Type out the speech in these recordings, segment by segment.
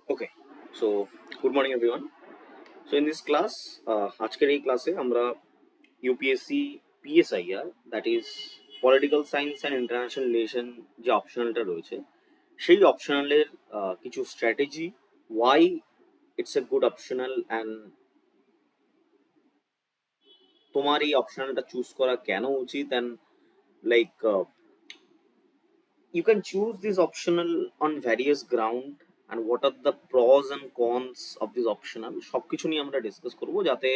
Okay, so good morning everyone. So in this class, আজকের এই ক্লাসে আমরা UPSC PSIR that is political science and international relation যে অপশনালটা রয়েছে সেই অপশনালের কিছু strategy, why it's a good optional and তোমার এই অপশনালটা চুজ করা কেন উচিত and like you can choose this optional on various ground and what are the pros and cons of this optional সবকিছু নিয়ে আমরা ডিসকাস করব যাতে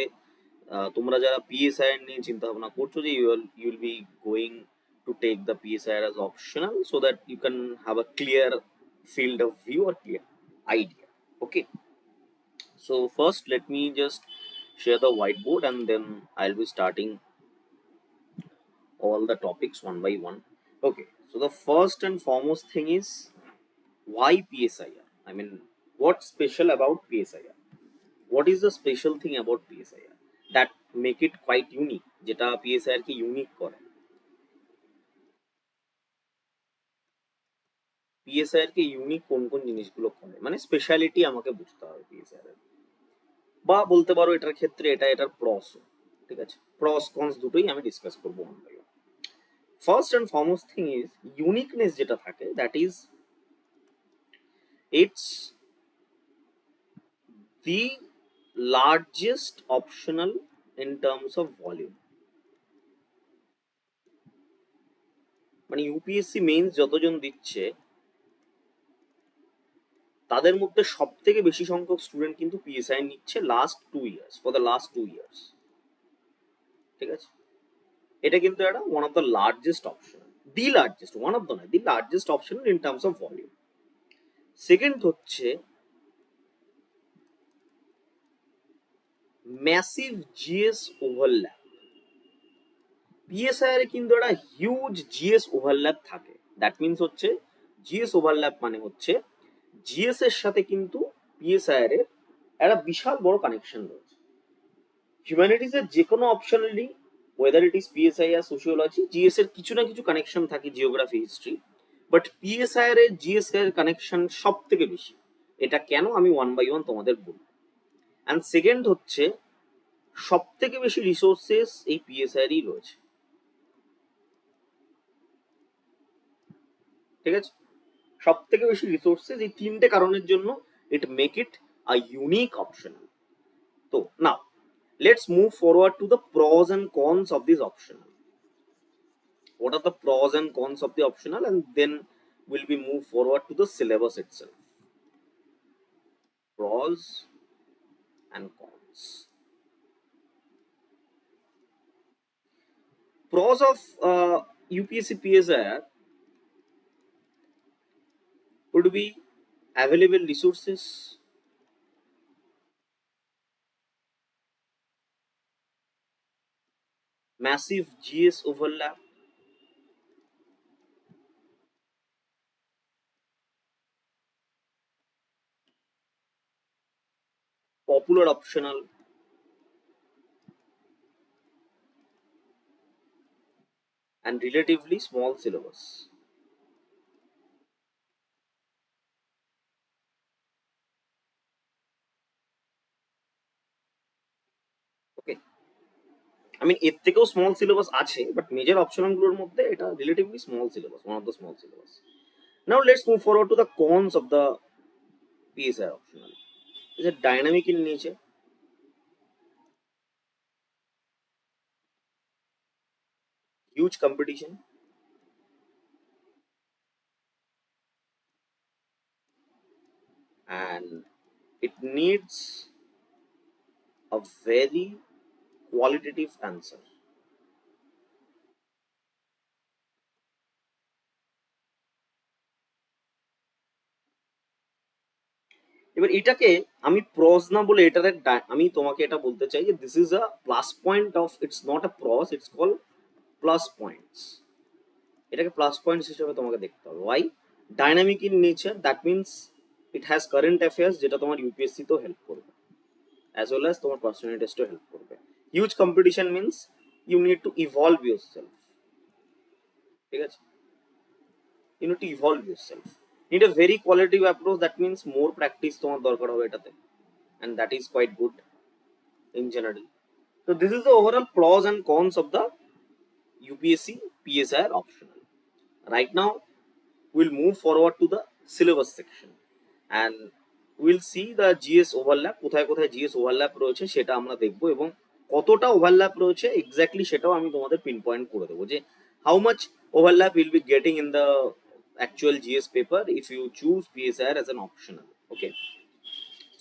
তোমরা যারা পিএসআই নিয়ে চিন্তা ভাবনা করছো যে you will be going to take the PSI as optional so that you can have a clear field of view or clear idea. Okay, so first let me just share the whiteboard and then I'll be starting all the topics one by one. Okay, so the first and foremost thing is why PSIR? I mean, what's special about PSIR? What is the special thing about PSIR that make it quite unique? যেটা PSIR কে unique করে, PSIR কে unique কোন কোন জিনিসগুলো করে, মানে speciality আমাকে বুঝতে হবে PSIR এর, বা বলতে পারো এটার ক্ষেত্রে এটার প্রস, ঠিক আছে, প্রস কনস দুটোই আমি ডিসকাস করবো one by one. First and foremost thing is uniqueness যেটা থাকে, that is it's the largest optional in terms of volume. মানে ইউপিএসসি মেইনস যতজন দিচ্ছে তাদের মধ্যে সব থেকে বেশি সংখ্যক স্টুডেন্ট কিন্তু পিএসআই নিচ্ছে last 2 years, for the last 2 years, ঠিক আছে। এটা কিন্তু একটা one of the largest option, the largest, one of the নয়, the largest option in terms of volume. Second হচ্ছে ম্যাসিভ জিএস ওভারল্যাপ। পিএসআই এর কিন্তু একটা হিউজ জিএস ওভারল্যাপ থাকে। দ্যাট মিনস হচ্ছে জিএস ওভারল্যাপ মানে হচ্ছে জিএস এর সাথে কিন্তু পিএসআই এর একটা বিশাল বড় কানেকশন রয়েছে। হিউম্যানিটিস এর যে কোনো অপশনালি, ওয়েদার ইট ইজ পিএসআই আর সোশিওলজি, জিএস এর কিছু না কিছু কানেকশন থাকে, জিওগ্রাফি, হিস্ট্রি, বাট পিএসআই এর জিএস এর কানেকশন সব থেকে বেশি। এটা কেন আমি ওয়ান বাই ওয়ান তোমাদের বলবো। অ্যান্ড সেকেন্ড হচ্ছে সব থেকে বেশি রিসোর্সেস এই পিএসআই এরই রয়েছে, ঠিক আছে। সব থেকে বেশি রিসোর্সেস, এই তিনটে কারণের জন্য it make it a unique option. তো নাও let's move forward to the pros and cons of this optional. What are the pros and cons of the optional, and then will we move forward to the syllabus itself. Pros and cons. Pros of UPSC PSIR would be available resources, massive GS overlap, popular optional, and relatively small syllabus. Okay, I mean এর থেকেও small syllabus আছে, but major optional গুলোর মধ্যে এটা relatively small syllabus, one of the small syllabus. Now let's move forward to the cons of the PSI optional. Is it dynamic in nature? Huge competition, and it needs a very qualitative answer. এবার এটাকে আমি প্রস না বলে এটার আমি তোমাকে এটা বলতে চাই যে this is a plus point of, it's not a pros, it's call plus points. এটাকে প্লাস পয়েন্টস হিসেবে তোমাকে দেখতে হবে। Why? Dynamic in nature, that means it has current affairs, যেটা তোমার ইউপিএসসি তেও হেল্প করবে, অ্যাজ ওয়েল অ্যাজ তোমার পার্সোনাল টেস্টও হেল্প করবে। Huge competition means you need to evolve your self, ঠিক আছে, you need to evolve your self. need a very qualitative approach, that means more practice তোমার দরকার হবে এটাতে, and that is quite good in general. So this is the overall pros and cons of the UPSC PSIR optional. Right now we'll move forward to the syllabus section and we'll see the GS overlap, কোথায় কোথায় GS overlap রয়েছে সেটা আমরা দেখবো, এবং কতটা overlap রয়েছে exactly সেটাও আমি তোমাদের পিন পয়েন্ট করে দেবো, যে how much overlap will be getting in the actual GS paper if you choose PSIR as an optional. Okay,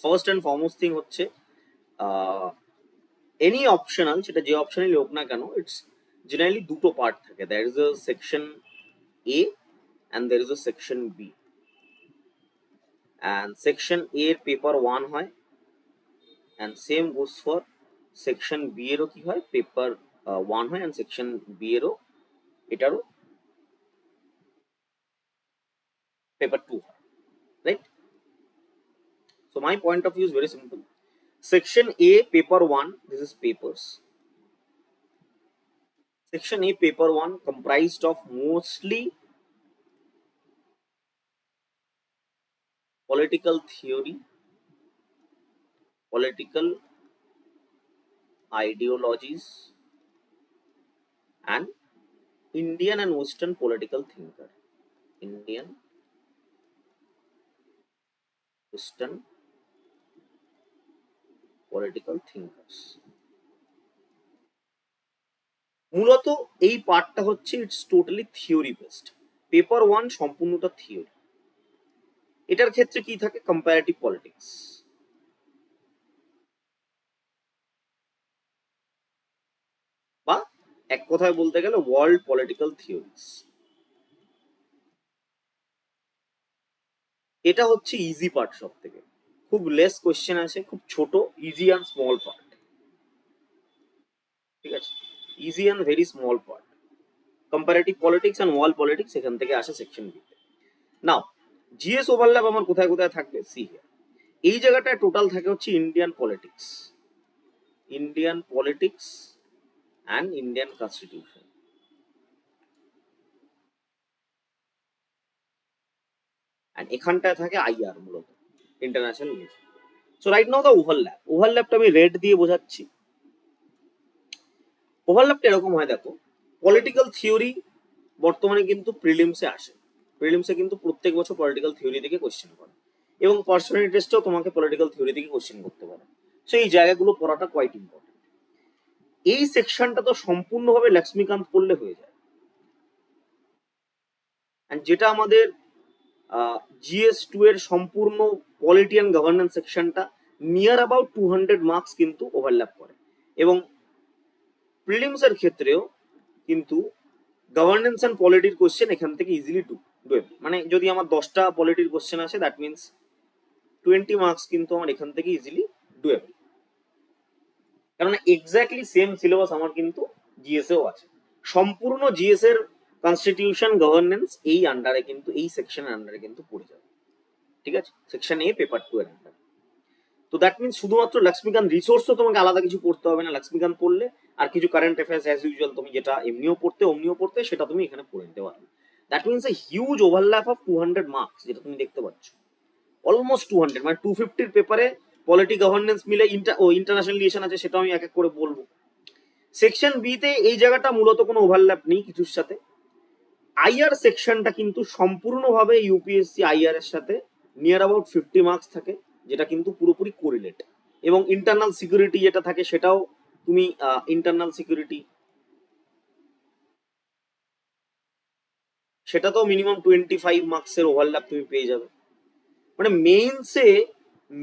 first and foremost thing হচ্ছে any optional, সেটা যে অপশনালই হোক না কেন, ইটস জেনারেলি দুটো পার্ট থাকে, there is a section A and there is a section B, and section A এর paper 1 হয় and same goes for section B এরও কি হয়, পেপার 1 হয়, and section B এরও এটারও paper 2, right? So my point of view is very simple. Section A paper 1, this is papers. Section A paper 1 comprised of mostly political theory, political ideologies, and Indian and Western political thinker. Indian, Western political thinkers. মূলত এই পার্টটা হচ্ছে it's totally theory based. Paper 1 সম্পূর্ণটা theory. এটার ক্ষেত্রে কি থাকে, comparative politics, বা এক কথায় বলতে গেলে ওয়ার্ল্ড পলিটিক্যাল থিওরিজ। এটা হচ্ছে ইজি পার্ট, সব থেকে খুব লেস কোয়েশ্চেন আছে, খুব ছোট, ইজি অ্যান্ড স্মল পার্ট। ঠিক আছে, easy and very small part. Comparative politics and world politics এখান থেকে আসে সেকশন বি। নাও জিএস ওভারল্যাপ আমার কোথায় কোথায় থাকবে, সি হিয়ার। এই জায়গাটায় টোটাল থাকে হচ্ছে Indian politics, Indian politics and Indian constitution. And এখানটায় থাকে আইআর, মূলত international relation. So right now the overlap, ওভারল্যাপটা আমি রেড দিয়ে বোঝাচ্ছি। ওভারল্যাপটা এরকম হয়, দেখো পলিটিক্যাল থিওরি বর্তমানে কিন্তু প্রিলিমসে আসে, প্রিলিমসে কিন্তু প্রত্যেক বছর পলিটিক্যাল থিওরি থেকে কোশ্চেন করে, এবং পার্সোনালিটি টেস্টেও তোমাকে পলিটিক্যাল থিওরি থেকে কোশ্চেন করতে পারে। সো এই জায়গাগুলো পড়াটা কোয়াইট ইম্পর্টেন্ট। এই সেকশনটা তো সম্পূর্ণভাবে লক্ষ্মীকান্ত পড়লে হয়ে যায়, এন্ড যেটা আমাদের GS2 এর সম্পূর্ণ পলিটি অ্যান্ড গভর্নেন্স সেকশনটা নিয়ার অ্যাবাউট 200 মার্কস কিন্তু ওভারল্যাপ করে, এবং প্রিলিমস এর ক্ষেত্রেও কিন্তু গভর্নেন্স অ্যান্ড পলিটির কোশ্চেন এখান থেকে ইজিলি ডুয়েবল। মানে যদি আমার 10টা পলিটির কোশ্চেন আসে, দ্যাট মিনস 20 মার্কস কিন্তু আমার এখান থেকে ইজিলি ডুয়েবল, কারণ এক্স্যাক্টলি সেম সিলেবাস আমার কিন্তু জিএস এও আছে। সম্পূর্ণ জিএস এর কনস্টিটিউশন গভর্নেন্স এই আন্ডারে কিন্তু, এই সেকশনের আন্ডারে কিন্তু পড়ে যাবে। ঠিক আছে, সেকশন এ পেপার 2 এর আন্ডারে। তো দ্যাট মিনস শুধুমাত্র লক্ষ্মীকান্ত রিসোর্সও তোমাকে আলাদা কিছু পড়তে হবে না। লক্ষ্মীকান্ত পড়লে আর কিছু কারেন্ট অ্যাফেয়ার্স অ্যাজ ইউজুয়াল তুমি যেটা এমনিও পড়তে অমনিও পড়তে, সেটা তুমি এখানে পড়ে নিতে পারবে। That means a huge overlap of 200 marks, যেটা তুমি দেখতে পাচ্ছ অলমোস্ট 200, মানে 250 পেপারে পলিটি গভর্নেন্স মিলে ইন্টারন্যাশনাল রিলেশন আছে, সেটা আমি এক এক করে বলবো। সেকশন বি তে এই জায়গাটা মূলত কোনো ওভারল্যাপ নেই কিছুর সাথে। আইআর সেকশনটা কিন্তু সম্পূর্ণভাবে ইউপিএসসি আইআর এর সাথে নিয়ার অ্যাবাউট 50 মার্কস থাকে, যেটা কিন্তু পুরোপুরি কোরিলেট। এবং ইন্টারনাল সিকিউরিটি যেটা থাকে, সেটাও তুমি ইন্টারনাল সিকিউরিটি সেটা তো মিনিমাম 25 মার্কসের ওভারল্যাপ তুমি পেয়ে যাবে। মানে মেইনসে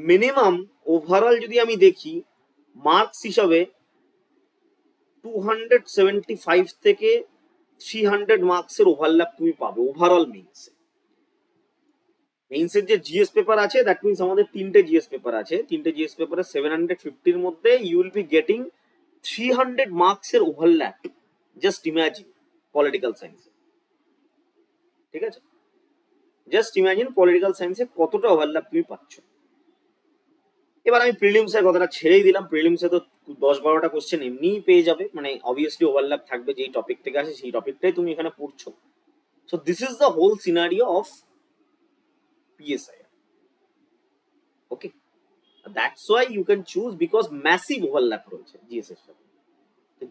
মিনিমাম ওভারঅল যদি আমি দেখি মার্কস হিসাবে 275 থেকে 300 মার্কসের ওভারল্যাপ তুমি পাবে ওভারঅল মেইনসে। মেইনসের যে জিএস পেপার আছে, দ্যাট মিনস আমাদের 3টে জিএস পেপার আছে, 3টে জিএস পেপারে 750-র মধ্যে ইউ উইল বি গেটিং 300 মার্কসের ওভারল্যাপ। জাস্ট ইমাজিন পলিটিক্যাল সায়েন্সে। ঠিক আছে, জাস্ট ইমাজিন পলিটিক্যাল সায়েন্সে কতটা ওভারল্যাপ তুমি পাচ্ছ। এবার আমি প্রিলিমসের কথাটা ছেড়েই দিলাম, প্রিলিমসে তো 10-12টা কোশ্চেন এমনিই পেয়ে যাবে, মানে অবভিয়াসলি ওভারল্যাপ থাকবে, যেই টপিক থেকে আসে সেই টপিকটাই তুমি এখানে পড়ছো। So this is the whole scenario of PSIR. Okay, that's why you can choose, because massive overlap রয়েছে জিএস এর সাথে।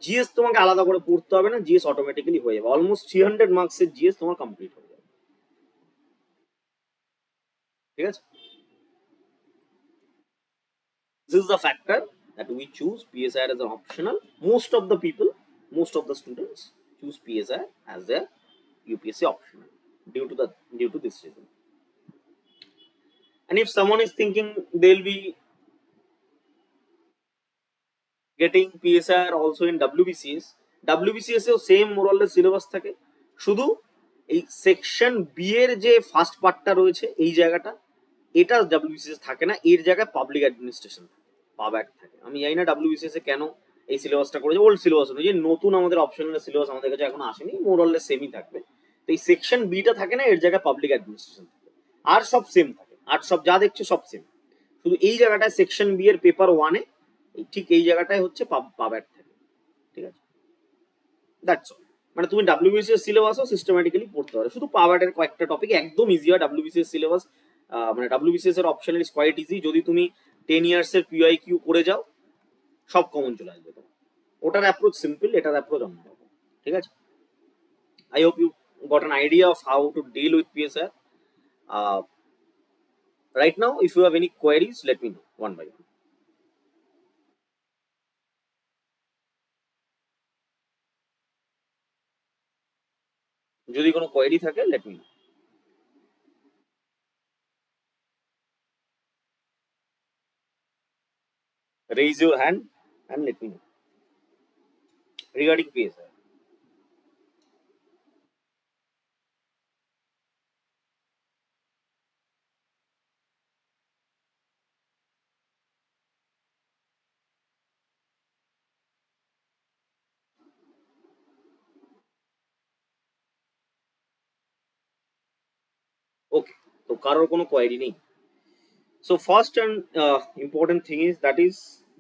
জিএস তোমাকে আলাদা করে পড়তে হবে না, জিএস অটোমেটিক্যালি হয়ে যাবে, অলমোস্ট 300 মার্কসের জিএস তোমার কমপ্লিট হয়ে যাবে। ঠিক আছে, this is the factor that we choose PSIR as an optional. Most of the people, most of the students choose PSIR as their UPSC optional due to this reason. And if someone is thinking they'll be getting PSIR also in WBCS, WBCS এও same মোরালের syllabus থাকে, শুধু এই section B এর যে first পার্টটা রয়েছে এই জায়গাটা, এটা WBCS থাকে না, এর জায়গায় পাবলিক অ্যাডমিনিস্ট্রেশন পাব্যাক থাকে। আমি জানি না WBCS এ কেন এই সিলেবাসটা করেছে, ওল্ড সিলেবাস অনুযায়ী, নতুন আমাদের অপশনাল সিলেবাস আমাদের কাছে এখন আসেনি, মোরালের সেমই থাকবে। তো এই সেকশন বিটা থাকে না, এর জায়গায় পাবলিক অ্যাডমিনিস্ট্রেশন থাকে, আর সব সেম থাকে, আর সব যা দেখছো সব সেম, শুধু এই জায়গাটায় সেকশন বি এর পেপার ওয়ানে ঠিক এই জায়গাটায় হচ্ছে পাব্যাক থাকে। ঠিক আছে, দ্যাটস অল। মানে তুমি WBCS সিলেবাসও সিস্টেম্যাটিক্যালি পড়তে পারো, শুধু পাওয়ারের কয়েকটা টপিক একদম ইজি হয়। WBCS সিলেবাস মানে WBCS এর অপশনাল ইজ কোয়াইট ইজি। যদি তুমি 10 ইয়ার্স এর PYQ করে যাও, সব কমন চলে আসবে তোমার। ওটার অ্যাপ্রোচ সিম্পল, এটার অ্যাপ্রোচ অন্যরকম। ঠিক আছে, I hope you got an idea of how to deal with PSIR। Right now if you have any queries let me know one by one. যদি কোনো কোয়ারি থাকে let me know. Raise your hand and let me know regarding PSIR. Okay, তো কারোর কোনো query নেই। So first and important thing is that is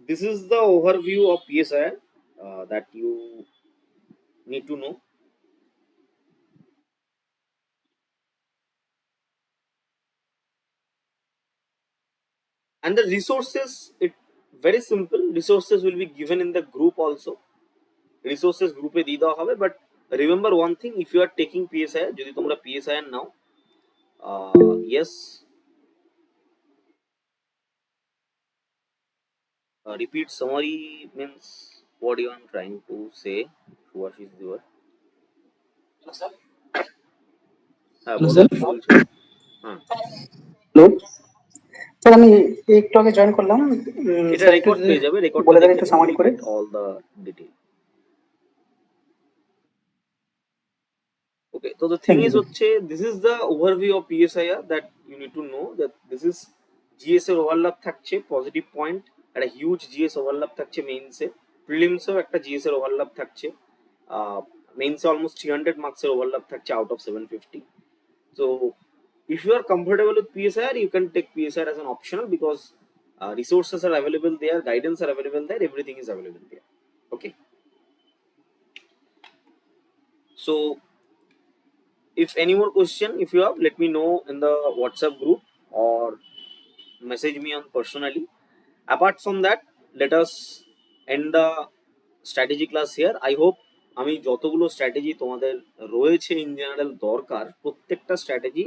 this is the overview of PSIR that you need to know. And the resources, it very simple, resources will be given in the group also. Resources group এ দিয়ে দেওয়া হবে, but remember one thing, if you are taking PSIR, যদি তোমরা PSIR now, yes, repeat summary means what you are trying to say. Subhashish Divar, হ্যাঁ hello বলো, sir. কি বলছো? হ্যাঁ, হ্যালো স্যার, আমি একটু আগে জয়েন করলাম। এটা স্যার একটু রেকর্ড যদি পেয়ে যাবে, রেকর্ডটা বলে দেন দেখে একটু নিও, সামারি ইউ করে। Get all the detail. Okay, so the thing thank you is sir. হচ্ছে, this is the overview of PSIR that you need to know, that this is GS এর ওভারল্যাপ থাকছে, পজিটিভ পয়েন্ট, একটা huge GS overlap থাকছে মেইনসে, প্রিলিমসেও একটা GS এর overlap থাকছে, মেইনসে almost 300 মার্কসের overlap থাকছে out of 750। So if you are comfortable with PSIR, you can take PSIR as an optional, because resources are available there, guidance are available there, everything is available there. Okay, so if any more question, if you have, let me know in the WhatsApp group or message me on personally. Apart from that, let us end the strategy class here. I hope আমি যতগুলো strategy তোমাদের রয়েছে in general দরকার, প্রত্যেকটা strategy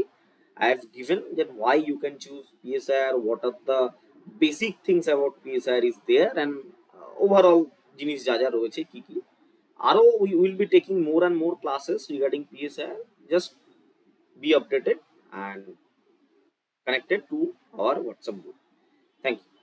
I have given, that why you can choose PSIR, what are the basic things about PSIR is there, and overall জিনিস যা যা রয়েছে কি কি। আরো we will be taking more and more classes regarding PSIR. Just be updated and connected to our WhatsApp group. Thank you.